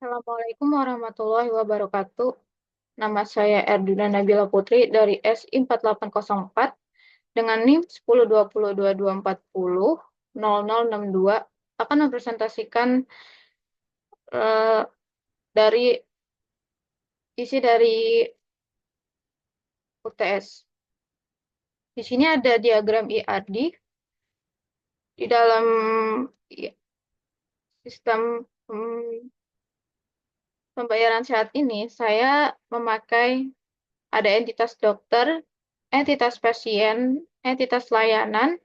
Assalamualaikum warahmatullahi wabarakatuh. Nama saya Erdina Nabila Putri dari SI 4804 dengan NIM 102022400062 akan mempresentasikan eh, dari isi dari UTS. Di sini ada diagram IRD di dalam sistem pembayaran saat ini. Saya memakai ada entitas dokter, entitas pasien, entitas layanan,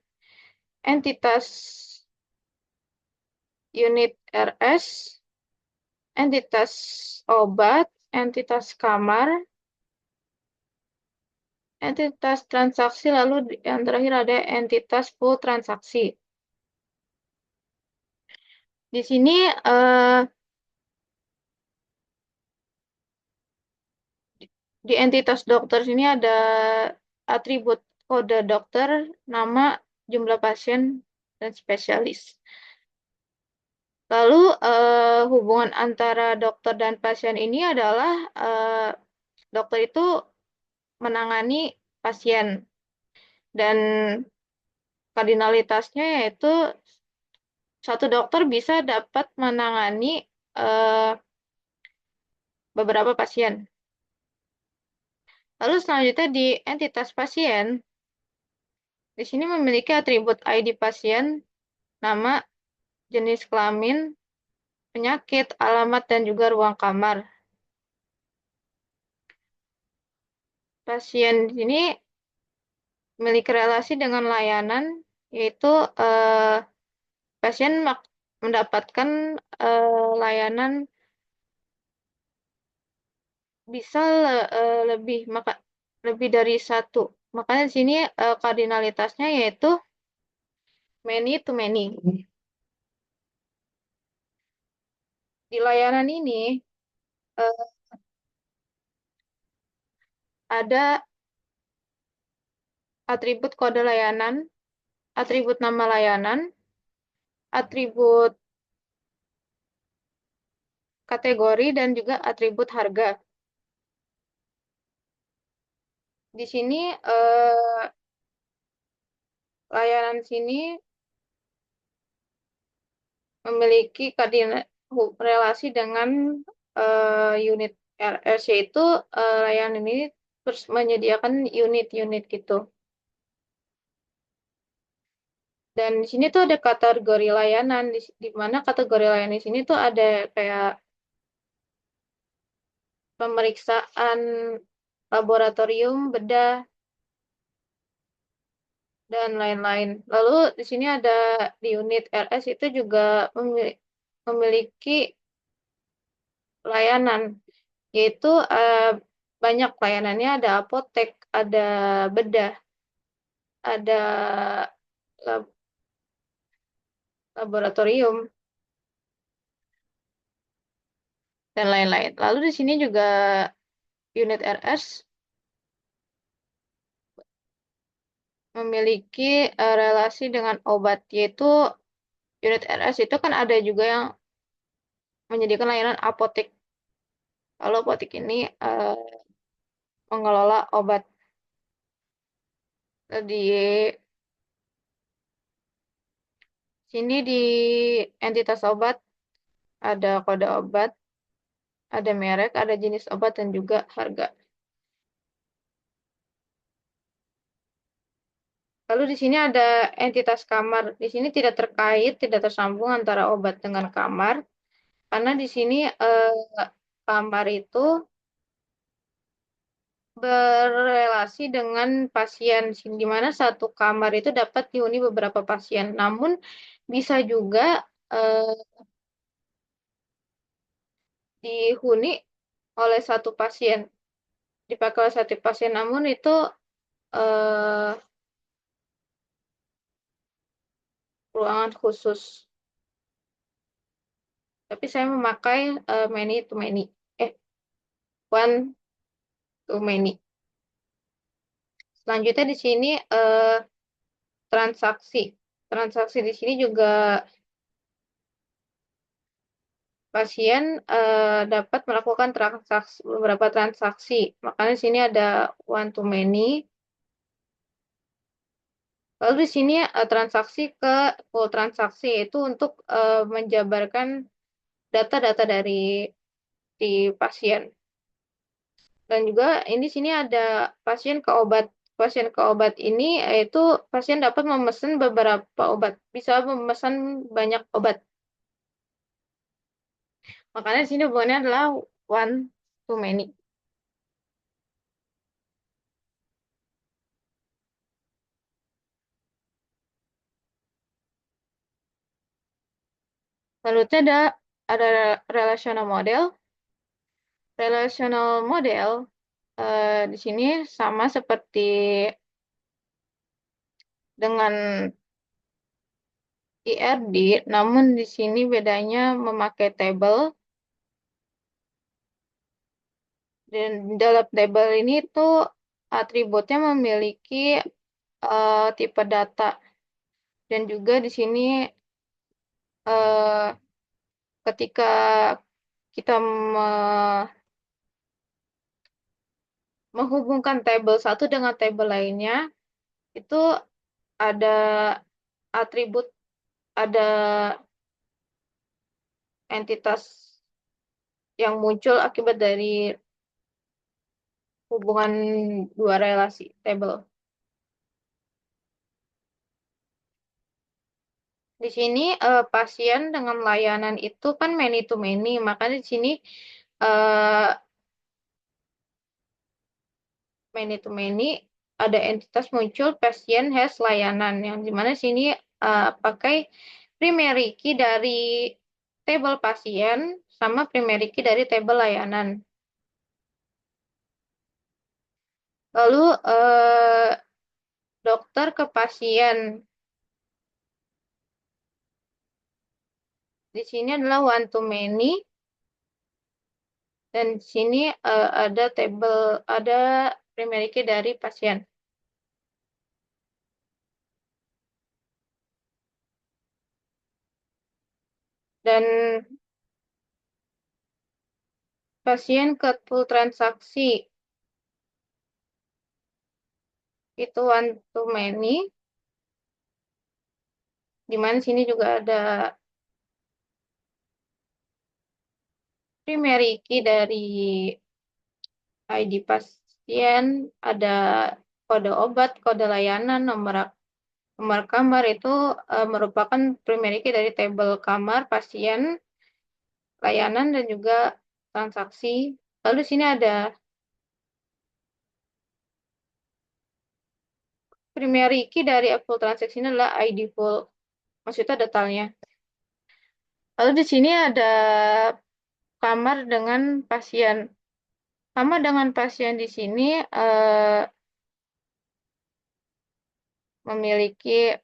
entitas unit RS, entitas obat, entitas kamar, entitas transaksi, lalu yang terakhir ada entitas full transaksi. Di sini di entitas dokter sini ada atribut kode dokter, nama, jumlah pasien, dan spesialis. Lalu hubungan antara dokter dan pasien ini adalah dokter itu menangani pasien dan kardinalitasnya yaitu satu dokter bisa dapat menangani eh, beberapa pasien. Lalu selanjutnya di entitas pasien, di sini memiliki atribut ID pasien, nama, jenis kelamin, penyakit, alamat, dan juga ruang kamar. Pasien di sini memiliki relasi dengan layanan, yaitu pasien mendapatkan layanan bisa lebih dari satu. Makanya di sini kardinalitasnya yaitu many to many. Di layanan ini eh, ada atribut kode layanan, atribut nama layanan, atribut kategori, dan juga atribut harga. Di sini layanan sini memiliki relasi dengan unit RS, yaitu layanan ini terus menyediakan unit-unit gitu. Dan di sini tuh ada kategori layanan, di mana kategori layanan di sini tuh ada kayak pemeriksaan laboratorium, bedah, dan lain-lain. Lalu di sini ada di unit RS itu juga memiliki layanan, yaitu banyak layanannya, ada apotek, ada bedah, ada lab- laboratorium, dan lain-lain. Lalu di sini juga unit RS memiliki relasi dengan obat, yaitu unit RS itu kan ada juga yang menyediakan layanan apotek. Lalu apotek ini mengelola obat. Di sini di entitas obat ada kode obat, ada merek, ada jenis obat, dan juga harga. Lalu di sini ada entitas kamar. Di sini tidak terkait, tidak tersambung antara obat dengan kamar, karena di sini kamar itu berrelasi dengan pasien, di mana satu kamar itu dapat dihuni beberapa pasien. Namun bisa juga eh, dihuni oleh satu pasien, dipakai oleh satu pasien. Namun itu eh, ruangan khusus. Tapi saya memakai many to many, eh one to many. Selanjutnya di sini transaksi. Transaksi di sini juga pasien dapat melakukan transaksi, beberapa transaksi. Makanya di sini ada one to many. Lalu di sini transaksi ke full transaksi itu untuk menjabarkan data-data dari si pasien. Dan juga ini di sini ada pasien ke obat. Pasien ke obat ini yaitu pasien dapat memesan beberapa obat, bisa memesan banyak obat. Makanya di sini hubungannya adalah one to many. Selanjutnya ada relational model. Relational model di sini sama seperti dengan IRD, namun di sini bedanya memakai table. Dan dalam table ini tuh atributnya memiliki tipe data. Dan juga di sini eh, ketika kita menghubungkan tabel satu dengan tabel lainnya, itu ada atribut, ada entitas yang muncul akibat dari hubungan dua relasi tabel. Di sini pasien dengan layanan itu kan many to many, maka di sini eh, many to many ada entitas muncul pasien has layanan yang dimana sini pakai primary key dari table pasien sama primary key dari table layanan. Lalu dokter ke pasien di sini adalah one to many dan di sini ada table ada primary key dari pasien. Dan pasien ke full transaksi itu one to many, di mana sini juga ada primary key dari ID pasien, ada kode obat, kode layanan, nomor kamar itu merupakan primary key dari tabel kamar pasien, layanan dan juga transaksi. Lalu sini ada primary key dari full transaksi ini adalah ID full, maksudnya detailnya. Lalu di sini ada kamar dengan pasien. Kamar dengan pasien di sini memiliki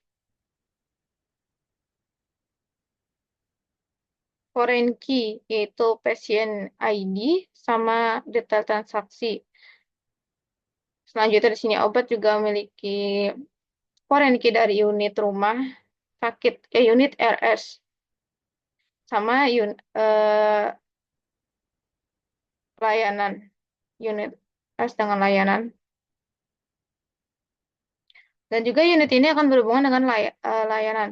foreign key, yaitu pasien ID sama detail transaksi. Selanjutnya di sini obat juga memiliki foreign key dari unit rumah sakit, unit RS sama layanan, unit S dengan layanan. Dan juga unit ini akan berhubungan dengan layanan.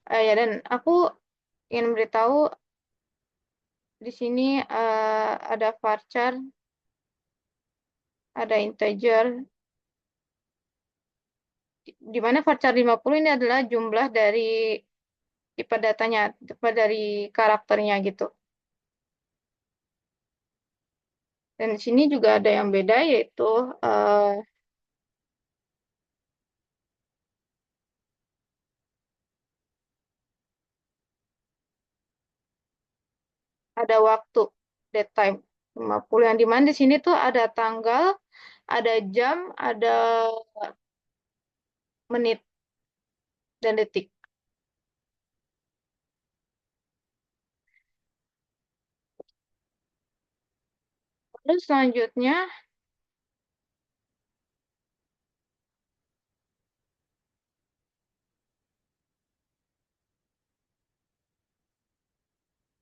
Ya, dan aku ingin memberitahu di sini ada varchar, ada integer, di mana varchar 50 ini adalah jumlah dari tipe datanya, tipe dari karakternya gitu. Dan di sini juga ada yang beda yaitu ada waktu dead time 50 yang di mana di sini tuh ada tanggal, ada jam, ada menit dan detik. Lalu selanjutnya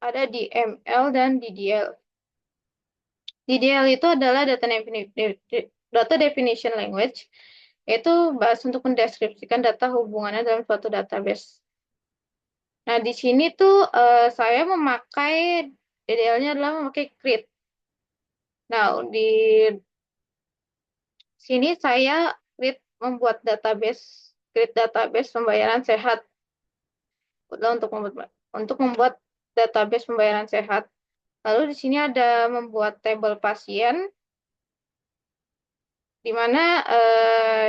ada di ML dan DDL. DDL itu adalah data definition language, yaitu bahasa untuk mendeskripsikan data hubungannya dalam suatu database. Nah, di sini tuh saya memakai DDL-nya adalah memakai CREATE. Nah, di sini saya membuat create database pembayaran sehat. Udah untuk membuat database pembayaran sehat. Lalu di sini ada membuat tabel pasien, di mana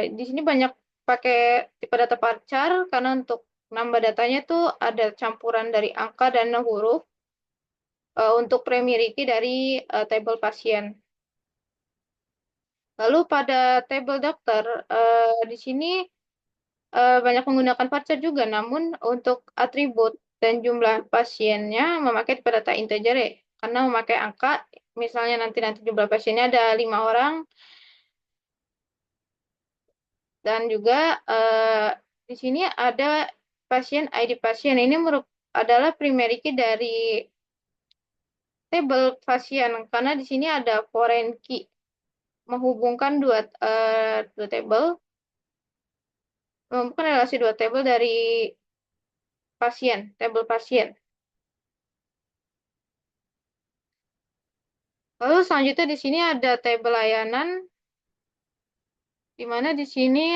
di sini banyak pakai tipe data varchar karena untuk nambah datanya itu ada campuran dari angka dan huruf untuk primary key dari tabel pasien. Lalu pada tabel dokter di sini banyak menggunakan varchar juga, namun untuk atribut dan jumlah pasiennya memakai tipe data integer ya, karena memakai angka. Misalnya nanti jumlah pasiennya ada 5 orang, dan juga di sini ada ID pasien. Ini adalah primary key dari tabel pasien, karena di sini ada foreign key menghubungkan dua tabel, menghubungkan relasi dua tabel dari tabel pasien. Lalu selanjutnya di sini ada tabel layanan, di mana di sini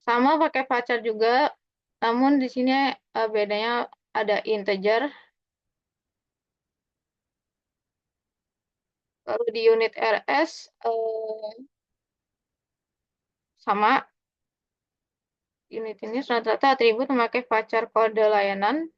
sama pakai varchar juga, namun di sini bedanya ada integer. Lalu di unit RS sama unit ini rata-rata atribut memakai varchar kode layanan.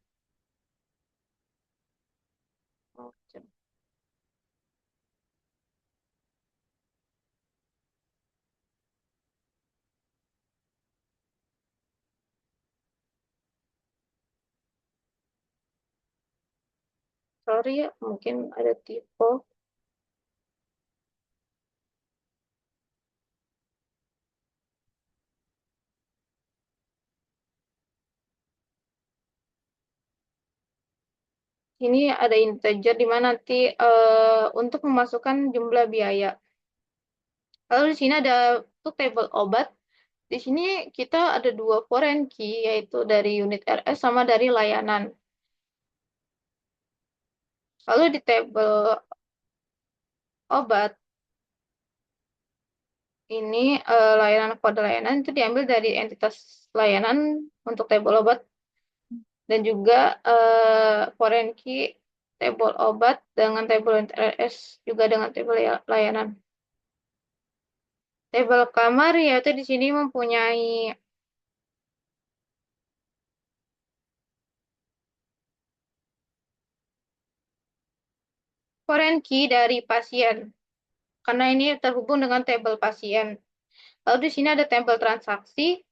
Sorry ya, mungkin ada typo. Ini ada integer di mana nanti untuk memasukkan jumlah biaya. Lalu di sini ada untuk tabel obat. Di sini kita ada dua foreign key, yaitu dari unit RS sama dari layanan. Lalu di tabel obat ini kode layanan itu diambil dari entitas layanan untuk tabel obat, dan juga foreign key tabel obat dengan tabel unit RS juga dengan tabel layanan. Tabel kamar yaitu di sini mempunyai foreign key dari pasien, karena ini terhubung dengan tabel pasien. Lalu di sini ada tabel transaksi.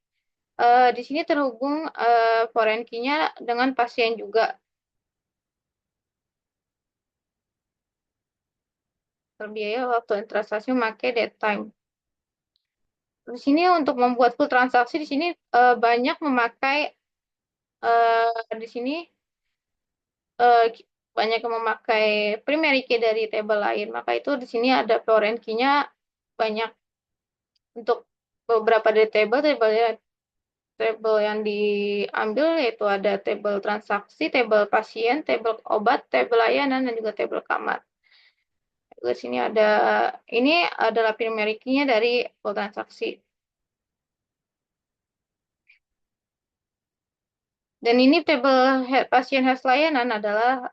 Di sini terhubung foreign key-nya dengan pasien juga. Terbiaya waktu transaksi memakai date time. Di sini untuk membuat full transaksi di sini banyak memakai di sini eh, banyak yang memakai primary key dari tabel lain. Maka itu di sini ada foreign key-nya banyak. Untuk beberapa dari tabel yang diambil yaitu ada tabel transaksi, tabel pasien, tabel obat, tabel layanan, dan juga tabel kamar. Di sini ini adalah primary key-nya dari tabel transaksi. Dan ini tabel pasien hash layanan adalah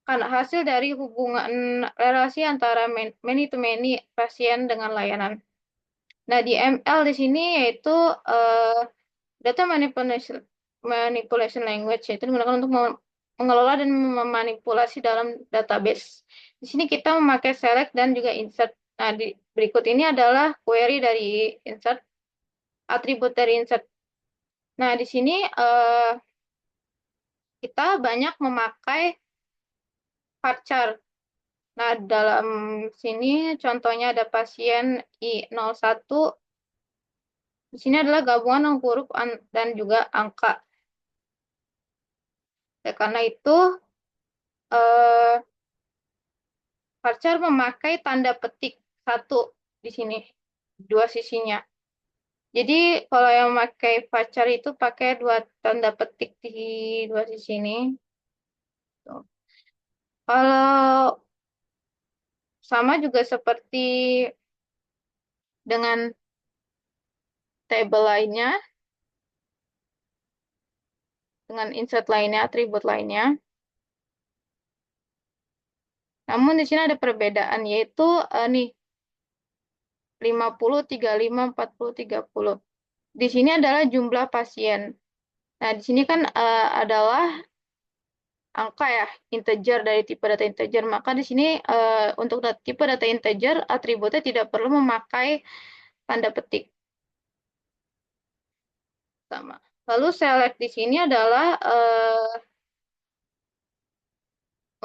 karena hasil dari hubungan relasi antara many to many pasien dengan layanan. Nah, di ML di sini yaitu data manipulation language, yaitu digunakan untuk mengelola dan memanipulasi dalam database. Di sini kita memakai select dan juga insert. Nah, berikut ini adalah query dari insert, atribut dari insert. Nah, di sini kita banyak memakai varchar. Nah, dalam sini contohnya ada pasien I01 Di sini adalah gabungan huruf dan juga angka. Ya, karena itu eh, Varchar memakai tanda petik satu di sini, dua sisinya. Jadi kalau yang memakai Varchar itu pakai dua tanda petik di dua sisi ini. Tuh. Kalau sama juga seperti dengan table lainnya, dengan insert lainnya, atribut lainnya. Namun di sini ada perbedaan, yaitu nih 50, 35, 40, 30. Di sini adalah jumlah pasien. Nah, di sini kan adalah angka ya, integer dari tipe data integer. Maka di sini untuk tipe data integer, atributnya tidak perlu memakai tanda petik. Sama. Lalu select di sini adalah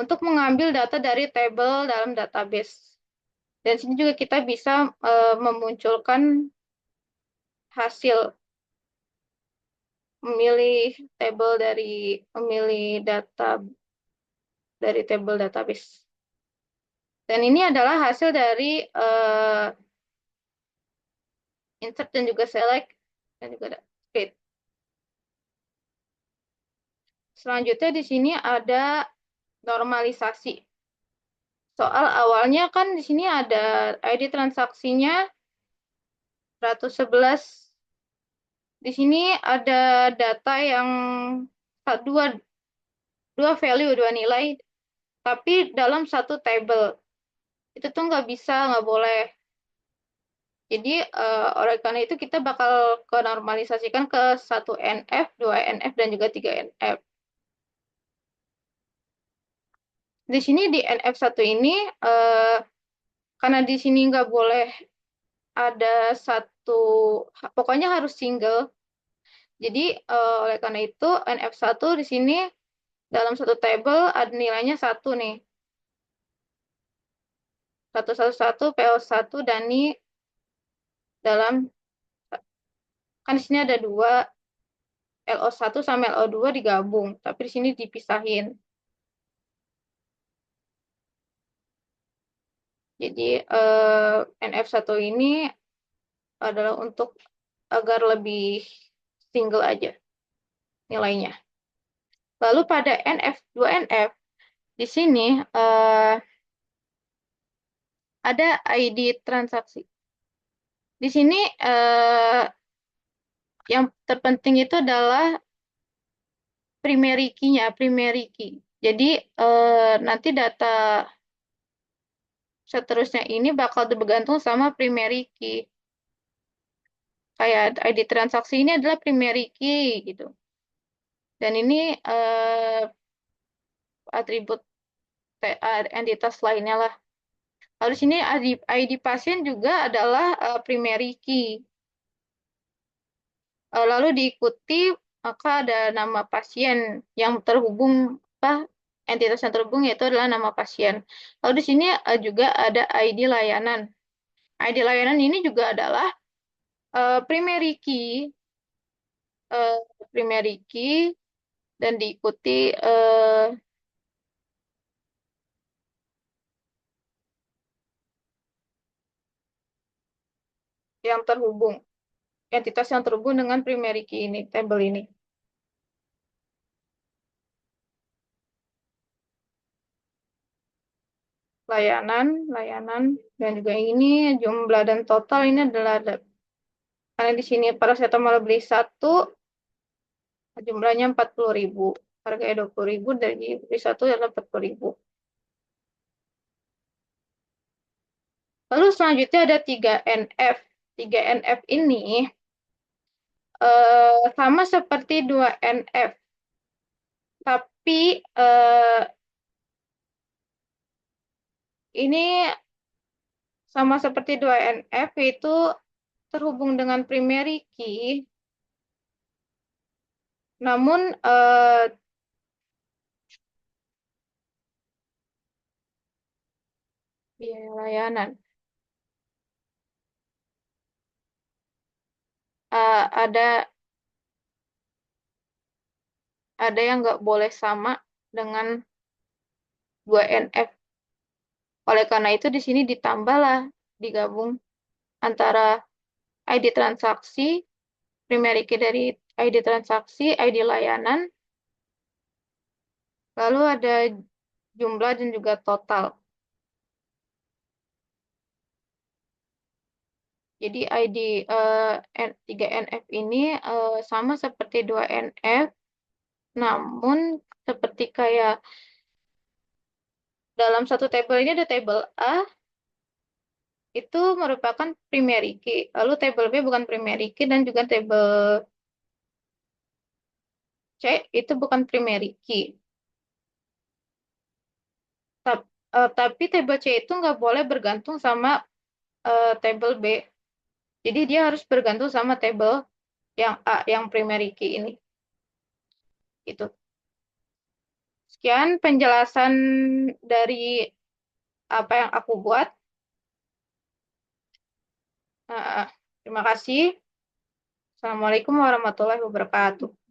untuk mengambil data dari tabel dalam database. Dan sini juga kita bisa memunculkan hasil, memilih data dari tabel database. Dan ini adalah hasil dari insert dan juga select dan juga ada create. Selanjutnya di sini ada normalisasi. Soal awalnya kan di sini ada ID transaksinya 111. Di sini ada data yang dua, dua value, dua nilai, tapi dalam satu table. Itu tuh nggak bisa, nggak boleh. Jadi oleh karena itu kita bakal ke normalisasikan ke satu NF, dua NF, dan juga tiga NF. Di sini di NF1 ini, eh, karena di sini nggak boleh ada satu, pokoknya harus single. Jadi oleh karena itu NF1 di sini dalam satu table ada nilainya satu nih. 111 PO1 dan ini dalam, kan di sini ada dua, LO1 sama LO2 digabung, tapi di sini dipisahin. Jadi NF1 ini adalah untuk agar lebih single aja nilainya. Lalu pada NF2NF di sini ada ID transaksi. Di sini yang terpenting itu adalah primary key-nya, primary key. Jadi nanti data seterusnya ini bakal bergantung sama primary key. Kayak ID transaksi ini adalah primary key gitu. Dan ini atribut entitas lainnya lah. Lalu di sini ID pasien juga adalah primary key. Lalu diikuti maka ada nama pasien yang terhubung, apa, entitas yang terhubung yaitu adalah nama pasien. Lalu di sini juga ada ID layanan. ID layanan ini juga adalah primary key, eh, primary key dan diikuti yang terhubung, entitas yang terhubung dengan primary key ini, tabel ini. Layanan, dan juga ini jumlah dan total ini adalah karena di sini paracetamol beli satu jumlahnya 40.000, harganya 20.000, dari beli satu adalah 40.000. Lalu selanjutnya ada 3NF. 3NF ini sama seperti 2NF, tapi ini sama seperti 2NF yaitu terhubung dengan primary key, namun biaya layanan. ada yang nggak boleh sama dengan 2NF. Oleh karena itu di sini ditambahlah, digabung antara ID transaksi, primary key dari ID transaksi, ID layanan, lalu ada jumlah dan juga total. Jadi ID 3NF ini sama seperti 2NF, namun seperti kayak dalam satu tabel ini ada tabel A, itu merupakan primary key. Lalu tabel B bukan primary key dan juga tabel C itu bukan primary key. Tapi tabel C itu nggak boleh bergantung sama tabel B. Jadi dia harus bergantung sama tabel yang A, yang primary key ini. Gitu. Sekian penjelasan dari apa yang aku buat. Eh, terima kasih. Assalamualaikum warahmatullahi wabarakatuh.